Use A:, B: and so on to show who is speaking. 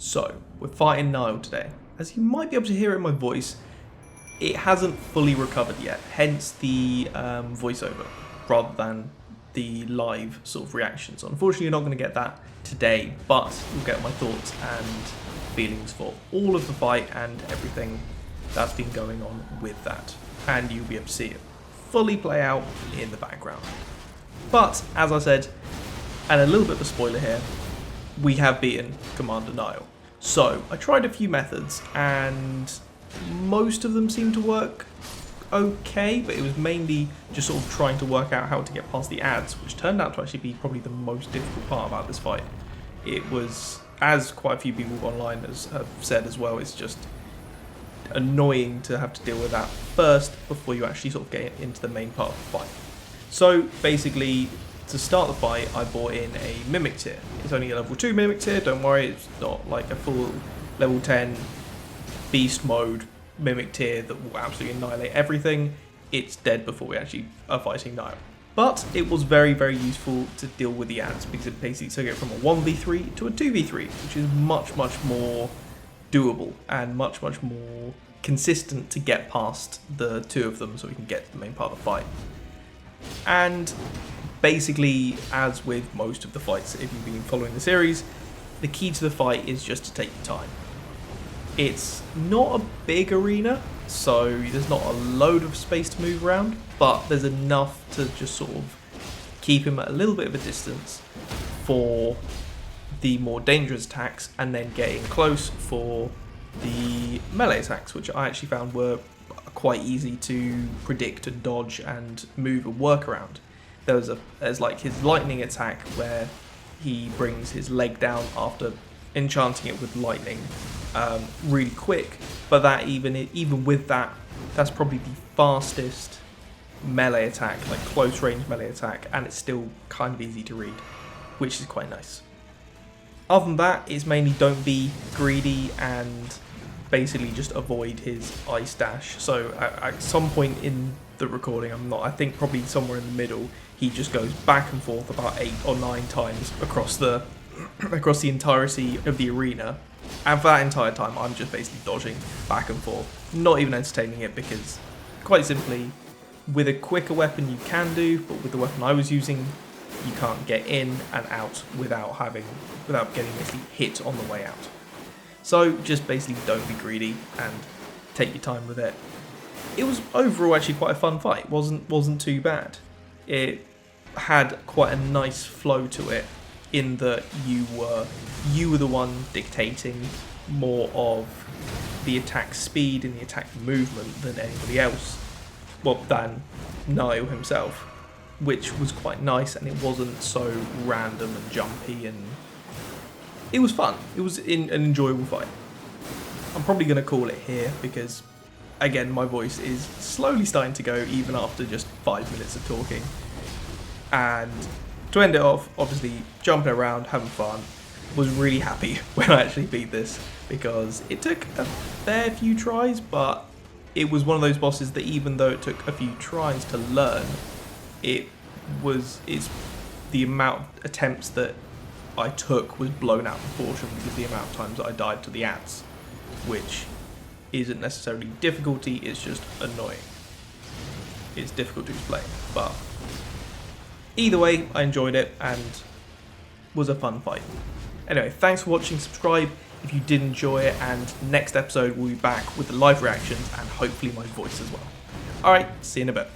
A: So, we're fighting Niall today. As you might be able to hear in my voice, it hasn't fully recovered yet, hence the voiceover, rather than the live sort of reaction. So unfortunately you're not going to get that today, but you'll get my thoughts and feelings for all of the fight and everything that's been going on with that. And you'll be able to see it fully play out in the background. But, as I said, and a little bit of a spoiler here, we have beaten Commander Niall. So, I tried a few methods, and most of them seemed to work okay, but it was mainly just sort of trying to work out how to get past the ads, which turned out to actually be probably the most difficult part about this fight. It was, as quite a few people online have said as well, it's just annoying to have to deal with that first before you actually sort of get into the main part of the fight. So basically, to start the fight, I bought in a Mimic tier. It's only a level 2 Mimic tier, don't worry, it's not like a full level 10 beast mode Mimic tier that will absolutely annihilate everything. It's dead before we actually are fighting Niall. But it was very, very useful to deal with the ads because it basically took it from a 1v3 to a 2v3, which is much, much more doable and much, much more consistent to get past the two of them so we can get to the main part of the fight. And basically, as with most of the fights, if you've been following the series, the key to the fight is just to take your time. It's not a big arena, so there's not a load of space to move around, but there's enough to just sort of keep him at a little bit of a distance for the more dangerous attacks, and then getting close for the melee attacks, which I actually found were quite easy to predict and dodge and move and work around. There's like his lightning attack where he brings his leg down after enchanting it with lightning really quick, but that even with that, that's probably the fastest melee attack, like close range melee attack, and it's still kind of easy to read, which is quite nice. Other than that, it's mainly don't be greedy and basically just avoid his ice dash. So at some point in the recording, I think probably somewhere in the middle, he just goes back and forth about 8 or 9 times across the entirety of the arena. And for that entire time, I'm just basically dodging back and forth, not even entertaining it, because quite simply, with a quicker weapon you can do, but with the weapon I was using, you can't get in and out without getting basically hit on the way out. So just basically don't be greedy and take your time with it. It was overall actually quite a fun fight. Wasn't too bad. It had quite a nice flow to it, in that you were the one dictating more of the attack speed and the attack movement than anybody else. Well, than Niall himself, which was quite nice, and it wasn't so random and jumpy, and it was fun. It was an enjoyable fight. I'm probably going to call it here because, again, my voice is slowly starting to go even after just 5 minutes of talking. And to end it off, obviously jumping around, having fun, was really happy when I actually beat this, because it took a fair few tries, but it was one of those bosses that even though it took a few tries to learn, it's the amount of attempts that I took was blown out of proportion because of the amount of times that I died to the ads, which isn't necessarily difficulty, it's just annoying. It's difficult to explain, but either way, I enjoyed it and was a fun fight. Anyway, thanks for watching, subscribe if you did enjoy it, and next episode we'll be back with the live reactions and hopefully my voice as well. Alright, see you in a bit.